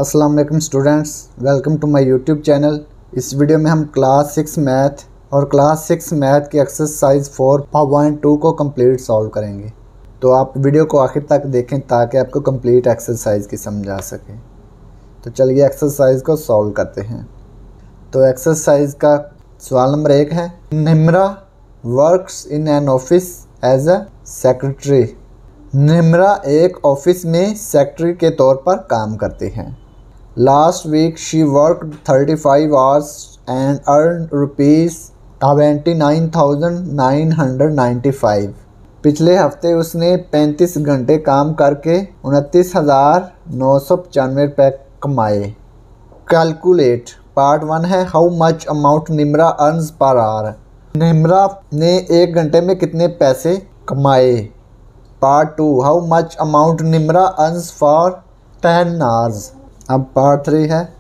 अस्सलाम वालेकुम students, welcome to my YouTube channel. इस वीडियो में हम क्लास 6 मैथ और क्लास 6 मैथ की एक्सरसाइज 4.2 को कंप्लीट सॉल्व करेंगे। तो आप वीडियो को आखिर तक देखें ताकि आपको कंप्लीट एक्सरसाइज की समझ आ सके। तो चलिए एक्सरसाइज को सॉल्व करते हैं। तो एक्सरसाइज का सवाल नंबर 1 है, Nimra works in an office as a secretary. Nimra एक ऑफिस में सेक्रेटरी के तौर पर काम करते हैं। Last week she worked 35 hours and earn rupees 29,995। पिछले हफ्ते उसने 35 घंटे काम करके 29,995 रुपये कमाए। कैलकुलेट पार्ट 1 है, how much amount Nimra earns per hour. Nimra ने एक घंटे में कितने पैसे कमाए। Part 2, how much amount Nimra earns for 10 hours. अब पार्ट 3 है,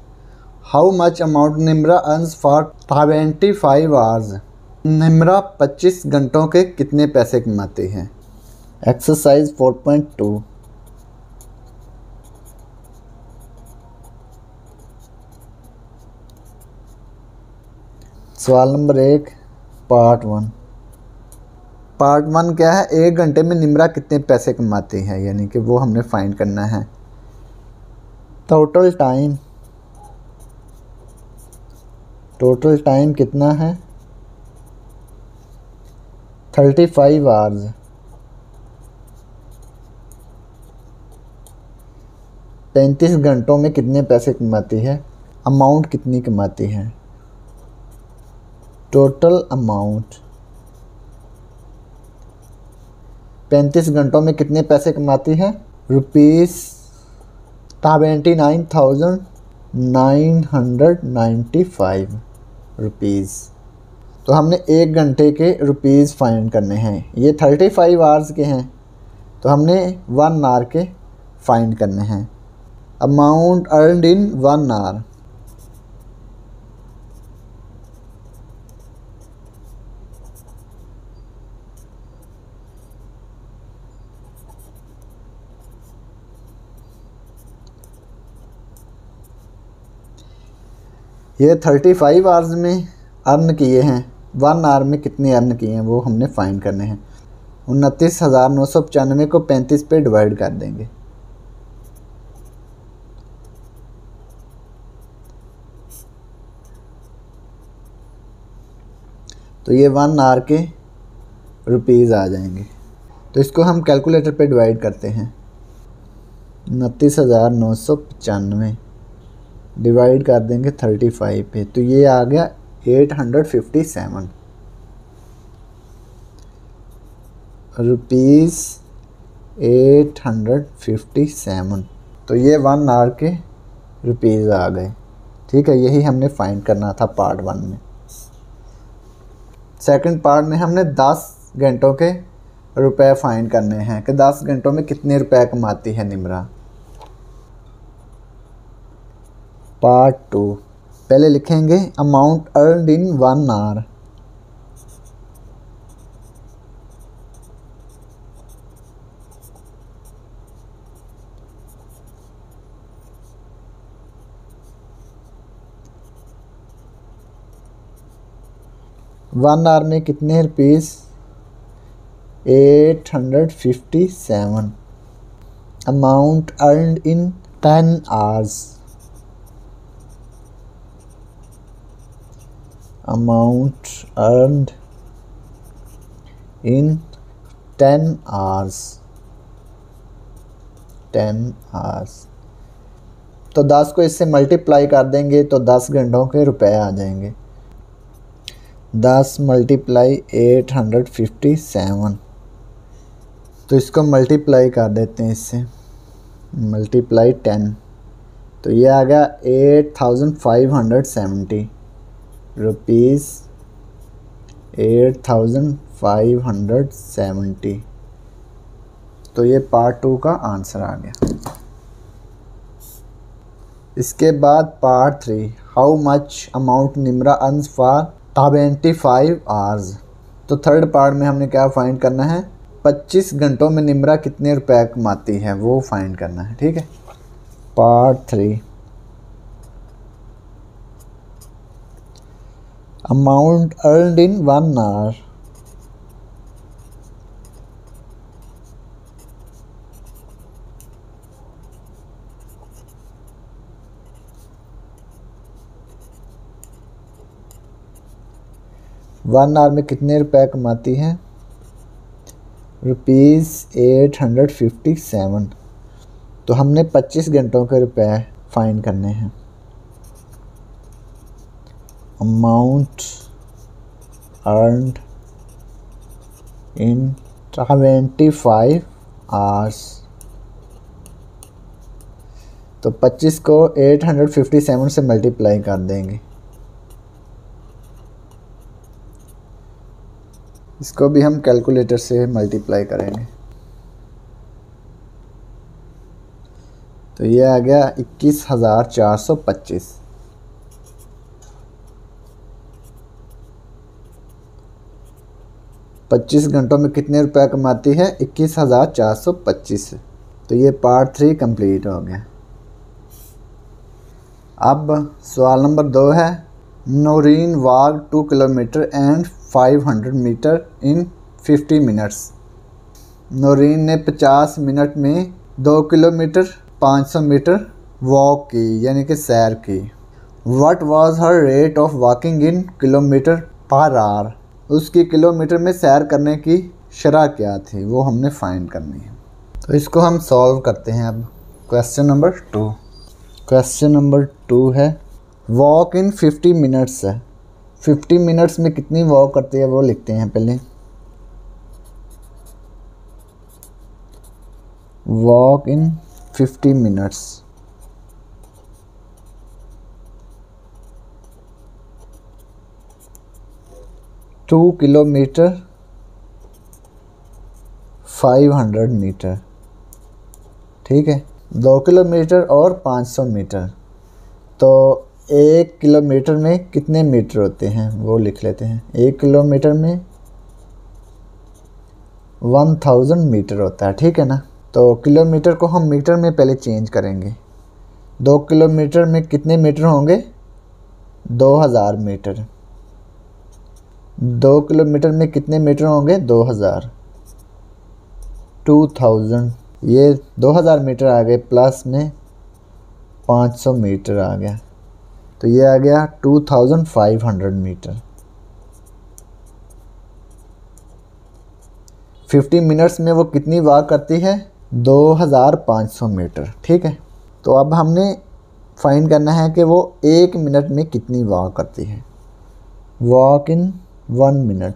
how much amount Nimra earns for 25 hours. Nimra 25 घंटों के कितने पैसे कमाते हैं। एक्सरसाइज 4.2। सवाल नंबर 1 पार्ट 1। पार्ट 1 क्या है, एक घंटे में निम्रा कितने पैसे कमाते हैं, यानी कि वो हमने फाइंड करना है। टोटल टाइम कितना है, 35 आवर्स। पैंतीस घंटों में कितने पैसे कमाती है, अमाउंट कितनी कमाती है। टोटल अमाउंट 35 घंटों में कितने पैसे कमाती है, ₹29,995 रुपीज़। तो हमने एक घंटे के रुपीज़ फाइंड करने हैं। ये 35 आवर्स के हैं तो हमने 1 आवर के फाइंड करने हैं। अमाउंट अर्नड इन 1 आवर, ये 35 आवर्स में अर्न किए हैं। 1 आवर में कितने अर्न किए हैं वो हमने फाइंड करने हैं। 29,995 को 35 पे डिवाइड कर देंगे। तो ये 1 आवर के रुपीज़ आ जाएंगे। तो इसको हम कैलकुलेटर पे डिवाइड करते हैं। 29,995 डिवाइड कर देंगे 35 पे, तो ये आ गया 857 रुपीज़। 857, तो ये 1 आवर के रुपीज़ आ गए। ठीक है, यही हमने फाइंड करना था पार्ट 1 में। सेकंड पार्ट में हमने 10 घंटों के रुपए फाइंड करने हैं कि 10 घंटों में कितने रुपए कमाती है निम्रा। पार्ट 2 पहले लिखेंगे amount earned in 1 hour. One hour में कितने rupees, 857। Amount earned in 10 hours, amount earned in 10 hours. 10 hours, तो 10 को इससे मल्टीप्लाई कर देंगे तो 10 घंटों के रुपए आ जाएंगे। 10 मल्टीप्लाई 857, तो इसको मल्टीप्लाई कर देते हैं इससे, मल्टीप्लाई 10, तो ये आ गया 8,570 रुपीज़। 8,570, तो ये पार्ट 2 का आंसर आ गया। इसके बाद part 3, how much amount Nimra earns for 25 hours. तो थर्ड पार्ट में हमने क्या फाइंड करना है, 25 घंटों में निम्रा कितने रुपए कमाती है वो फाइंड करना है। ठीक है, part 3 amount earned in 1 hour. One hour में कितने रुपए कमाती है? ₹857। तो हमने 25 घंटों के रुपए फाइंड करने हैं। अमाउंट अर्नड इन 25 आवर्स। तो 25 को 857 से मल्टीप्लाई कर देंगे। इसको भी हम कैलकुलेटर से मल्टीप्लाई करेंगे। तो ये आ गया 21,425। पच्चीस घंटों में कितने रुपए कमाती है? 21,425। तो ये पार्ट 3 कंप्लीट हो गया। अब सवाल नंबर 2 है, Naureen walk 2 kilometre and 500 metre in 50 minutes. Naureen ने 50 मिनट में 2 किलोमीटर 500 मीटर वॉक की, यानी कि सैर की। What was her rate of walking in kilometre per hour. उसकी किलोमीटर में सैर करने की शरह क्या थी, वो हमने फाइंड करनी है। तो इसको हम सॉल्व करते हैं। अब क्वेश्चन नंबर 2। क्वेश्चन नंबर 2 है, वॉक इन 50 मिनट्स है। 50 मिनट्स में कितनी वॉक करती है वो लिखते हैं पहले। Walk in 50 minutes. Two kilometre 500 metre, ठीक है। 2 किलोमीटर और 500 मीटर। तो 1 किलोमीटर में कितने मीटर होते हैं वो लिख लेते हैं। 1 किलोमीटर में 1000 मीटर होता है, ठीक है ना। तो किलोमीटर को हम मीटर में पहले चेंज करेंगे। 2 किलोमीटर में कितने मीटर होंगे? 2000 मीटर। 2 किलोमीटर में कितने मीटर होंगे? 2000। ये 2000 मीटर आ गए, प्लस में 500 मीटर आ गया। तो ये आ गया 2500 मीटर। 50 मिनट्स में वो कितनी वॉक करती है? 2500 मीटर, ठीक है। तो अब हमने फाइंड करना है कि वो 1 मिनट में कितनी वॉक करती है। Walk in 1 minute.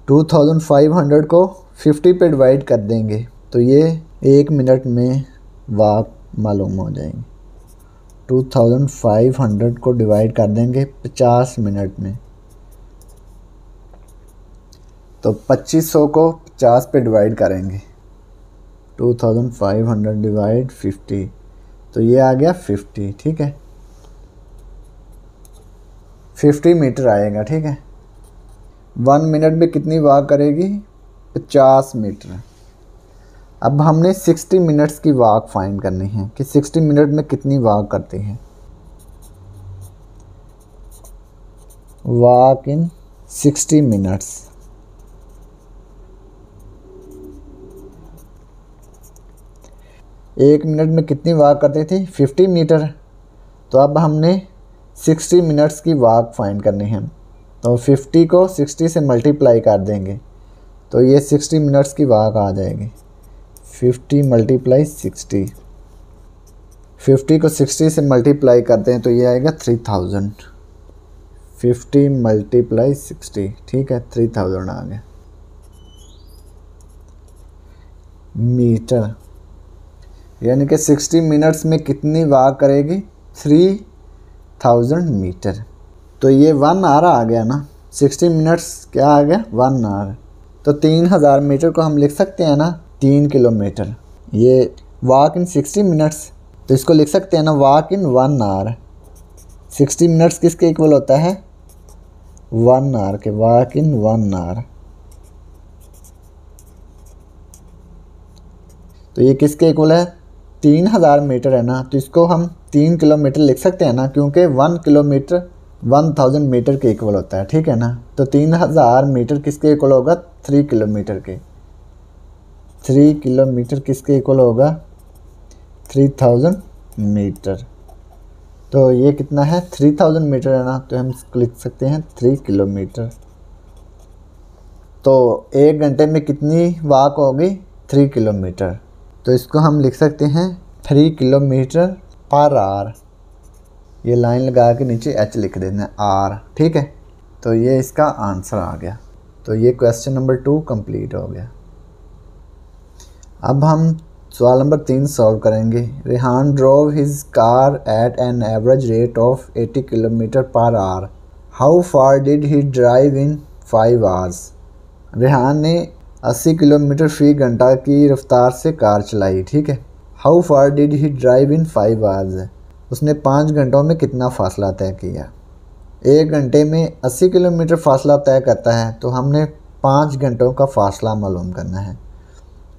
टू 2500 को 50 पे डिवाइड कर देंगे तो ये 1 मिनट में वॉक मालूम हो जाएंगे। 2500 को डिवाइड कर देंगे 50 मिनट में, तो 2500 को 50 पे डिवाइड करेंगे। 2500 डिवाइड 50, तो ये आ गया 50, ठीक है। 50 मीटर आएगा, ठीक है। 1 मिनट में कितनी वॉक करेगी? 50 मीटर। अब हमने 60 मिनट्स की वॉक फाइंड करनी है कि 60 मिनट में कितनी वॉक करती है। Walk in 60 minutes. एक मिनट में कितनी वॉक करती थी? 50 मीटर। तो अब हमने 60 मिनट्स की वॉक फाइंड करनी है। तो 50 को 60 से मल्टीप्लाई कर देंगे तो ये 60 मिनट्स की वॉक आ जाएगी। 50 मल्टीप्लाई 60। 50 को 60 से मल्टीप्लाई करते हैं तो ये आएगा 3000। 50 मल्टीप्लाई 60, ठीक है, 3000 आ गया मीटर। यानी कि 60 मिनट्स में कितनी वॉक करेगी? 3000 मीटर। तो ये 1 आवर आ गया ना। 60 मिनट्स क्या आ गया? 1 आवर। तो 3000 मीटर को हम लिख सकते हैं ना 3 किलोमीटर। ये वॉक इन 60 मिनट्स, तो इसको लिख सकते हैं ना वॉक इन 1 आवर। 60 मिनट्स किसके इक्वल होता है? 1 आवर के। Walk in 1 hour. तो ये किसके इक्वल है? 3000 मीटर है ना, तो इसको हम 3 किलोमीटर लिख सकते हैं ना, क्योंकि 1 किलोमीटर 1000 मीटर के इक्वल होता है, ठीक है ना। तो 3000 मीटर किसके इक्वल होगा? 3 किलोमीटर के। 3 किलोमीटर किसके इक्वल होगा? 3000 मीटर। तो ये कितना है? 3000 मीटर है ना, तो हम इसको लिख सकते हैं 3 किलोमीटर। तो 1 घंटे में कितनी वॉक होगी? 3 किलोमीटर। तो इसको हम लिख सकते हैं 3 किलोमीटर पर आवर। ये लाइन लगा के नीचे एच लिख देना है, आर, ठीक है। तो ये इसका आंसर आ गया। तो ये क्वेश्चन नंबर 2 कंप्लीट हो गया। अब हम सवाल नंबर 3 सॉल्व करेंगे। Rehan drove his car eight an average rate of 80 kilometre per hour. How far did he drive in 5 hours. Rehan ने 80 किलोमीटर फी घंटा की रफ्तार से कार चलाई, ठीक है। How far did he drive in 5 hours, उसने 5 घंटों में कितना फ़ासला तय किया। 1 घंटे में 80 किलोमीटर फ़ासला तय करता है, तो हमने 5 घंटों का फ़ासला मालूम करना है।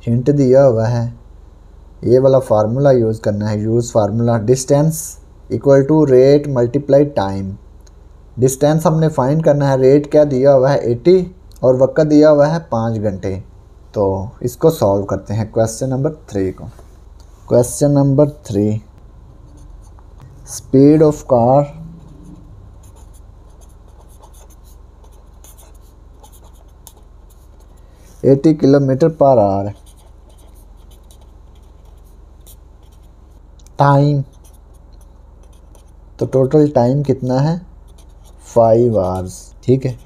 हिंट दिया हुआ है, ये वाला फार्मूला यूज़ करना है। Use formula, distance equal to rate multiply time. Distance हमने फाइंड करना है, रेट क्या दिया हुआ है 80 और वक्त दिया हुआ है 5 घंटे। तो इसको सॉल्व करते हैं क्वेश्चन नंबर 3 को। Question number 3, speed of car $80 kilometre per hour. Time, तो टोटल टाइम कितना है? 5 आवर्स, ठीक है।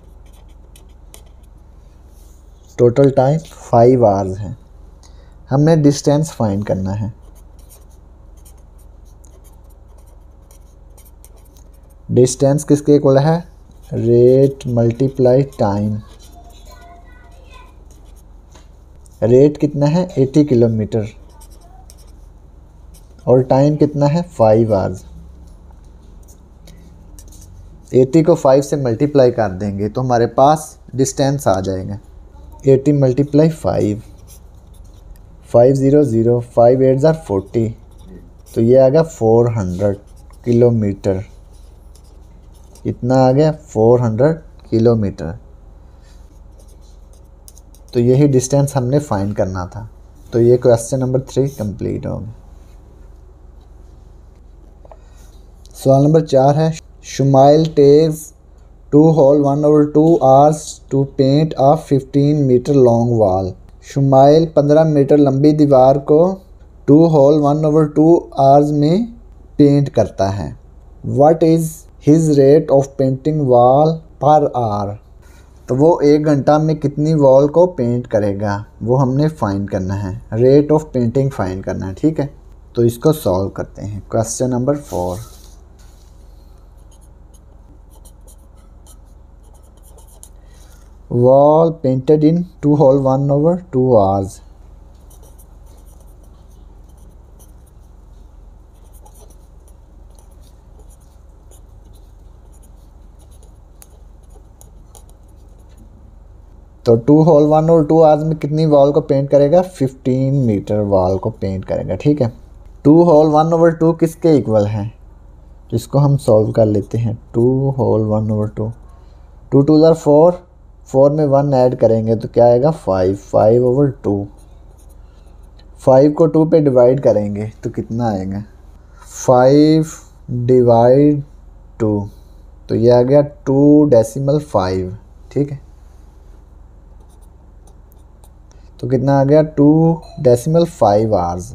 टोटल टाइम 5 आवर्स है। हमने डिस्टेंस फाइंड करना है। डिस्टेंस किसके इक्वल है? Rate multiply time. रेट कितना है? 80 किलोमीटर और टाइम कितना है? 5 आवर्स। 80 को 5 से मल्टीप्लाई कर देंगे तो हमारे पास डिस्टेंस आ जाएगा 80 मल्टीप्लाई 5, 500, 5 8 are 40, तो ये आ गया 400 किलोमीटर। इतना आ गया 400 किलोमीटर। तो यही डिस्टेंस हमने फाइंड करना था। तो ये क्वेश्चन नंबर 3 कंप्लीट हो गया। सवाल नंबर 4 है, Shumail takes 2 whole 1/2 hours to paint a 15 metre long wall. Shumail 15 metre लंबी दीवार को 2 होल 1/2 hours में पेंट करता है। What is his rate of painting wall per hour. तो वो 1 घंटा में कितनी वॉल को पेंट करेगा, वो हमने फाइंड करना है। रेट ऑफ पेंटिंग फाइंड करना है, ठीक है। तो इसको सॉल्व करते हैं। Question number 4, wall painted in 2 hole 1/2 hours। तो 2 होल 1/2 hours में कितनी वॉल को पेंट करेगा? 15 मीटर वॉल को पेंट करेगा, ठीक है। 2 होल 1/2 किसके इक्वल है, तो इसको हम सॉल्व कर लेते हैं। 2 होल 1/2, 2 2 are 4, 4 में 1 ऐड करेंगे तो क्या आएगा? 5, 5/2। 5 को 2 पे डिवाइड करेंगे तो कितना आएगा? 5/2, तो ये आ गया 2.5, ठीक है। तो कितना आ गया? 2.5 आवर्स।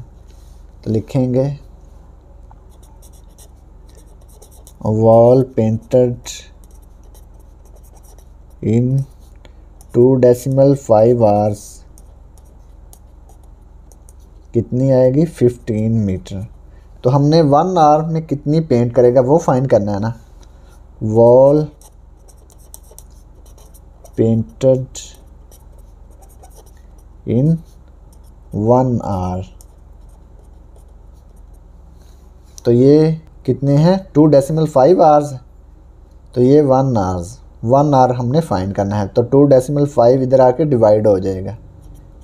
तो लिखेंगे वॉल पेंटेड इन 2.5 आवर्स कितनी आएगी? 15 मीटर। तो हमने 1 आवर में कितनी पेंट करेगा वो फाइंड करना है ना। वॉल पेंटेड इन 1 आवर, तो ये कितने हैं? 2.5 आवर्स, तो ये 1 आवर्स, 1 आवर हमने फाइंड करना है। तो 2.5 इधर आके डिवाइड हो जाएगा,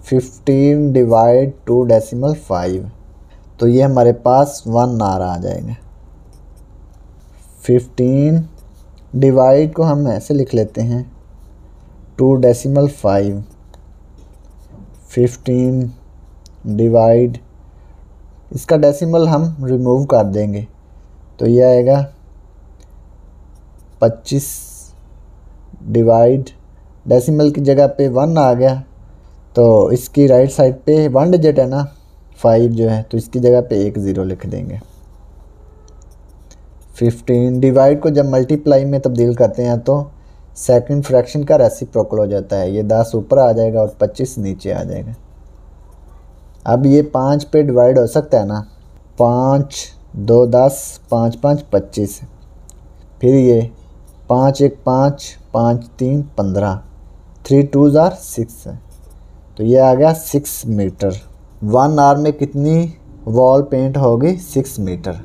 15 डिवाइड 2.5, तो ये हमारे पास 1 आर आ जाएगा। 15 डिवाइड को हम ऐसे लिख लेते हैं 2.5, 15 डिवाइड, इसका डेसिमल हम रिमूव कर देंगे तो ये आएगा 25 डिवाइड, डेसिमल की जगह पे 1 आ गया तो इसकी राइट साइड पे 1 डिजिट है ना 5 जो है, तो इसकी जगह पे 1 0 लिख देंगे। 15 डिवाइड को जब मल्टीप्लाई में तब्दील करते हैं तो सेकंड फ्रैक्शन का रेसिप्रोकल हो जाता है, ये 10 ऊपर आ जाएगा और 25 नीचे आ जाएगा। अब ये 5 पे डिवाइड हो सकता है ना, 5 2 10, 5 5 25, फिर ये 5 1 5, 5 3 15, 3 2 6 है, तो ये आ गया 6 मीटर। 1 आवर में कितनी वॉल पेंट होगी? 6 मीटर।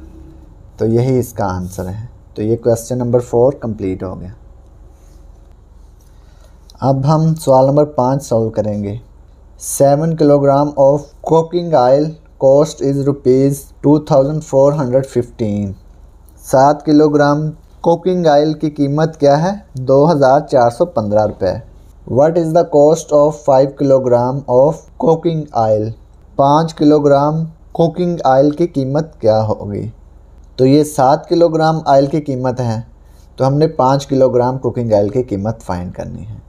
तो यही इसका आंसर है। तो ये क्वेश्चन नंबर 4 कंप्लीट हो गया। अब हम सवाल नंबर 5 सॉल्व करेंगे। 7 kilogram of cooking oil cost is ₹2415। 7 kilogram cooking oil की कीमत क्या है? 2415 रुपये। What is the cost of 5 kilogram of cooking oil? 5 kilogram cooking oil की कीमत क्या होगी? तो ये 7 किलोग्राम ऑयल की कीमत है, तो हमने 5 किलोग्राम कुकिंग ऑयल की कीमत फाइंड करनी है।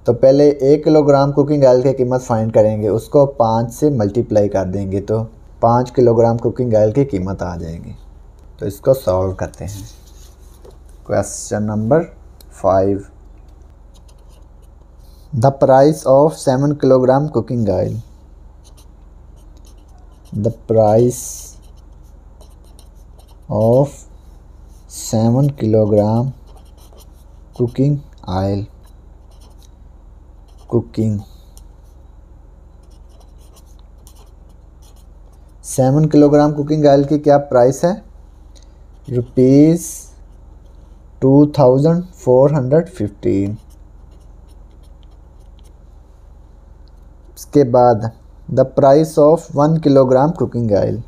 तो पहले 1 किलोग्राम कुकिंग ऑयल की कीमत फाइंड करेंगे, उसको 5 से मल्टीप्लाई कर देंगे तो 5 किलोग्राम कुकिंग ऑयल की कीमत आ जाएगी। तो इसको सॉल्व करते हैं। Question number 5, the price of 7 kilogram cooking oil. The price of 7 kilogram cooking oil, cooking 7 kilogram cooking oil की क्या प्राइस है? ₹2415। इसके बाद the price of 1 kilogram cooking oil.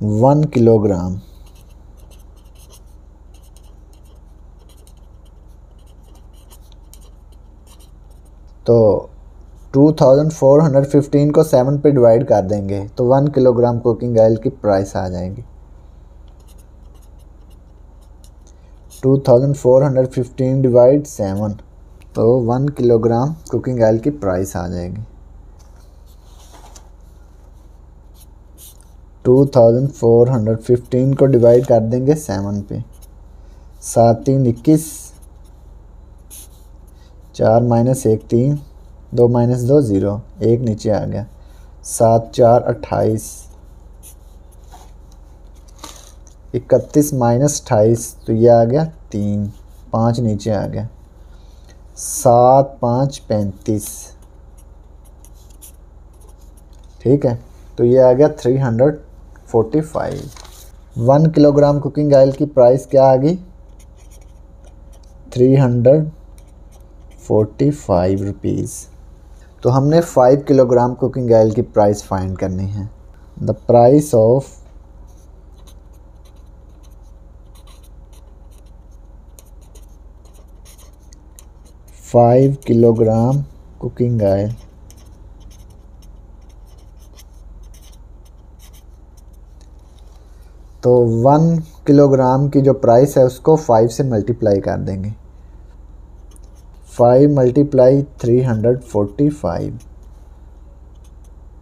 1 kilogram, तो 2415 को 7 पे डिवाइड कर देंगे तो 1 किलोग्राम कुकिंग ऑयल की प्राइस आ जाएगी। 2415 डिवाइड 7, तो 1 किलोग्राम कुकिंग ऑयल की प्राइस आ जाएगी। 2415 को डिवाइड कर देंगे 7 पे, 7 3 21, 4 - 1 3, 2 - 2 0, 1 नीचे आ गया, 7 4 28, 31 - 28, तो ये आ गया 3, 5 नीचे आ गया, 7 5 35, ठीक है। तो ये आ गया 345। 1 किलोग्राम कुकिंग ऑयल की प्राइस क्या आ गई? 345 रुपीज़। तो हमने 5 किलोग्राम कुकिंग ऑयल की प्राइस फाइंड करनी है। The price of 5 kilogram cooking oil, तो 1 किलोग्राम की जो प्राइस है उसको 5 से मल्टीप्लाई कर देंगे। 5 × 345,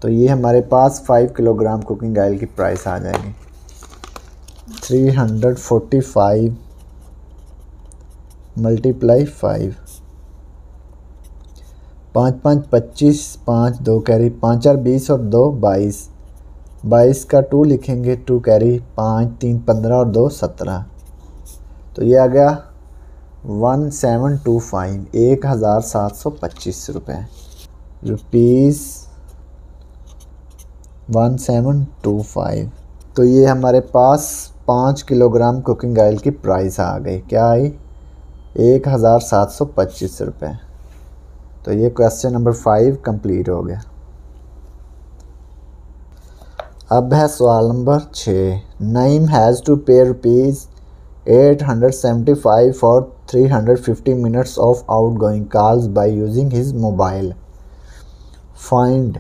तो ये हमारे पास 5 किलोग्राम कुकिंग ऑयल की प्राइस आ जाएगी। 345 × 5, 5 5 25, 5 2 कैरी, 5 4 20 और 2 22, 22 का 2 लिखेंगे, 2 कैरी, 5 3 15 और 2 17, तो ये आ गया 1725, 1725 रुपये, ₹1725। तो ये हमारे पास 5 किलोग्राम कुकिंग ऑयल की प्राइस आ गई। क्या आई? 1725 रुपये। तो ये क्वेश्चन नंबर 5 कंप्लीट हो गया। अब है सवाल नंबर 6। नईम हैज़ टू पे ₹875 for 350 minutes of outgoing calls by using his mobile. Find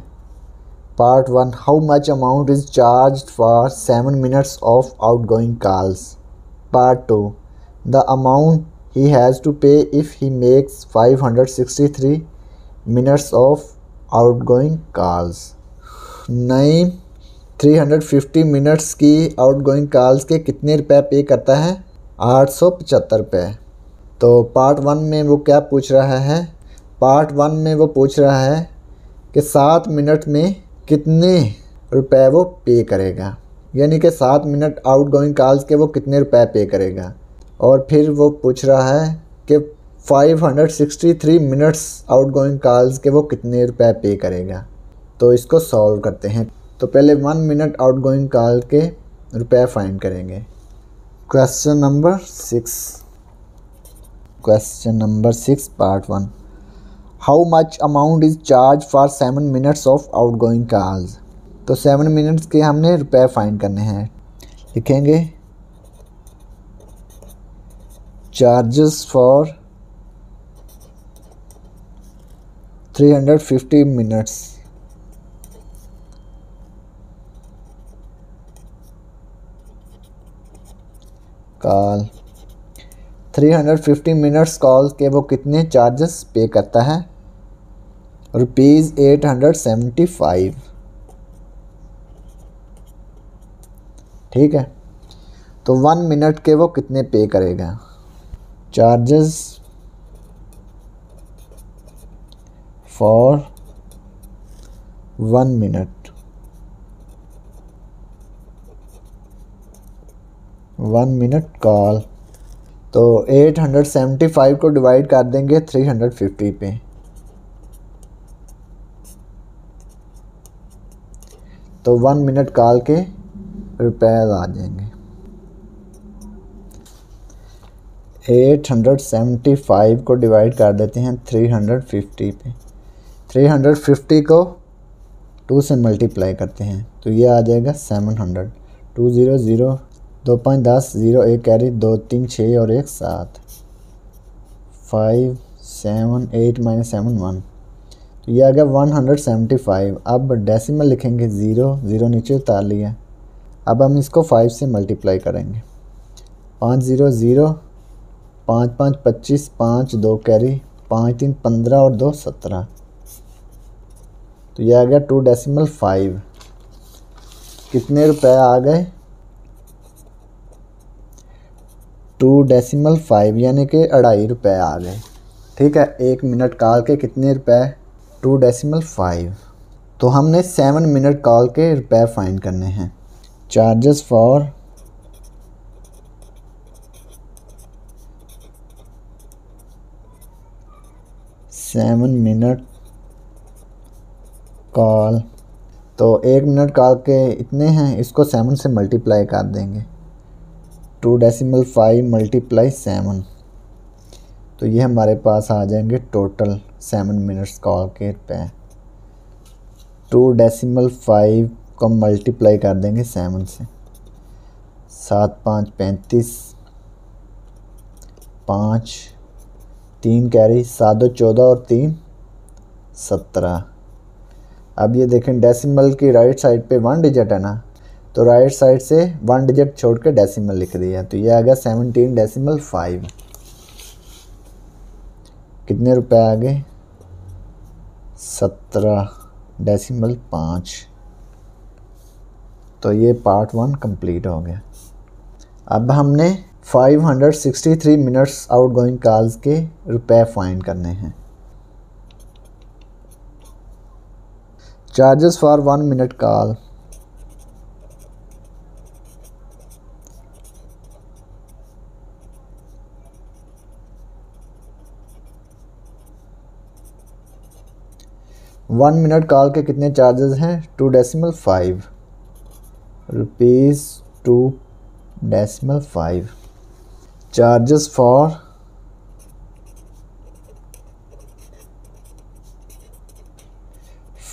part 1 how much amount is charged for 7 minutes of outgoing calls. Part 2 the amount he has to pay if he makes 563 minutes of outgoing calls। Naeem 350 minutes की outgoing calls के कितने रुपए पे करता है? 875 रुपये। तो part 1 में वो क्या पूछ रहा है? पार्ट 1 में वो पूछ रहा है कि 7 मिनट में कितने रुपए वो पे करेगा, यानी कि 7 मिनट आउटगोइंग कॉल्स के वो कितने रुपए पे करेगा। और फिर वो पूछ रहा है कि 563 मिनट्स आउटगोइंग कॉल्स के वो कितने रुपए पे करेगा। तो इसको सॉल्व करते हैं। तो पहले 1 मिनट आउटगोइंग कॉल के रुपए फाइंड करेंगे। Question number 6 part 1 how much amount is charge for 7 minutes of outgoing calls. तो 7 मिनट्स के हमने रुपए फाइंड करने हैं। लिखेंगे charges for 350 minutes call. 350 minutes call के वो कितने चार्जेस पे करता है? ₹875। ठीक है, तो 1 मिनट के वो कितने पे करेगा? Charges for 1 minute 1 minute call. तो 875 को डिवाइड कर देंगे 350 पे। तो 1 मिनट कॉल के रुपए आ जाएंगे। 875 को डिवाइड कर देते हैं 350 पे। 350 को 2 से मल्टीप्लाई करते हैं तो ये आ जाएगा 700। 2 0 0 2 5 10 0 1 कैरी 2 3 6 और 1 7 5 7 8 -7 1। तो ये आ गया 175। अब डेसिमल लिखेंगे 0 0 नीचे उतार लिया। अब हम इसको 5 से मल्टीप्लाई करेंगे। 5 0 0 5 5 25 5 2 कैरी 5 3 15 और 2 17। तो ये आ गया 2.5। कितने रुपए आ गए? 2.5 यानी कि 2.5 रुपये आ गए। ठीक है, 1 मिनट कॉल के कितने रुपए? 2.5। तो हमने 7 मिनट कॉल के रुपए फाइंड करने हैं। Charges for 7 minute call. तो 1 मिनट कॉल के इतने हैं, इसको 7 से मल्टीप्लाई कर देंगे। 2.5 मल्टीप्लाई 7। तो ये हमारे पास आ जाएंगे टोटल 7 मिनट्स कॉल के रुपए। 2.5 को मल्टीप्लाई कर देंगे 7 से। 7 5 35 5 3 कैरी 7 2 14 और 3 17। अब ये देखें डेसिमल की राइट साइड पे 1 डिजिट है ना, तो राइट साइड से 1 डिजिट छोड़ के डेसिमल लिख दिया। तो ये आ गया 17.5। कितने रुपए आ गए? 17.5। तो ये पार्ट 1 कंप्लीट हो गया। अब हमने 563 मिनट्स आउटगोइंग कॉल्स के रुपए फाइंड करने हैं। Charges for 1 minute call. One minute call के कितने चार्जेस हैं? 2.5 रुपीज़ 2.5। चार्जेस फॉर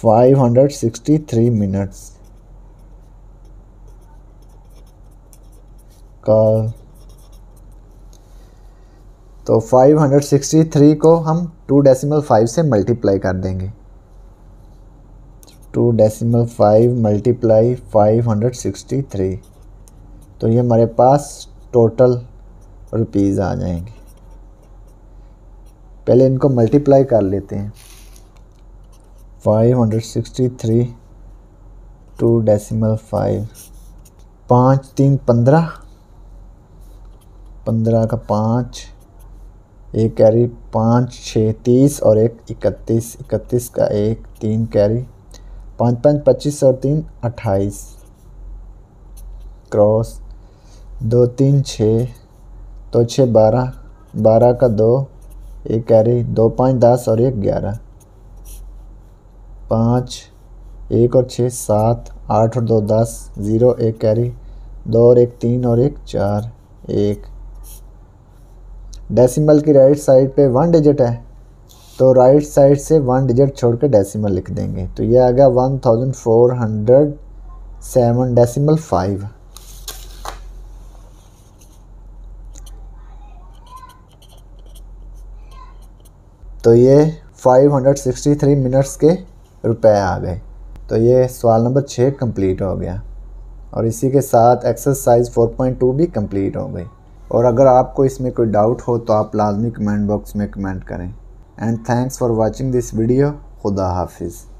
563 मिनट्स का। तो 563 को हम 2.5 से मल्टीप्लाई कर देंगे। 2.5 मल्टीप्लाई 563, तो ये हमारे पास टोटल रुपीज़ आ जाएंगे। पहले इनको मल्टीप्लाई कर लेते हैं। 563 2.5, 5 3 15, 15 का 5, एक कैरी, 5 6 30 और एक 31, 31 का एक, 3 कैरी, 5 5 25 और 3 28, क्रॉस, 2 3 6, तो 6 12, 12 का 2, एक कैरी, 2 5 10 और एक 11, 5 1 और 6 7, 8 और 2 10, 0 एक कैरी, 2 और एक 3 और एक 4 1। डेसिमल की राइट साइड पे 1 डिजिट है, तो राइट साइड से 1 डिजिट छोड़ के डेसिमल लिख देंगे। तो ये आ गया 1407.5। तो ये 563 मिनट्स के रुपए आ गए। तो ये सवाल नंबर 6 कंप्लीट हो गया और इसी के साथ एक्सरसाइज 4.2 भी कंप्लीट हो गई। और अगर आपको इसमें कोई डाउट हो तो आप लाजमी कमेंट बॉक्स में कमेंट करें। And thanks for watching this video. खुदा हाफिज़।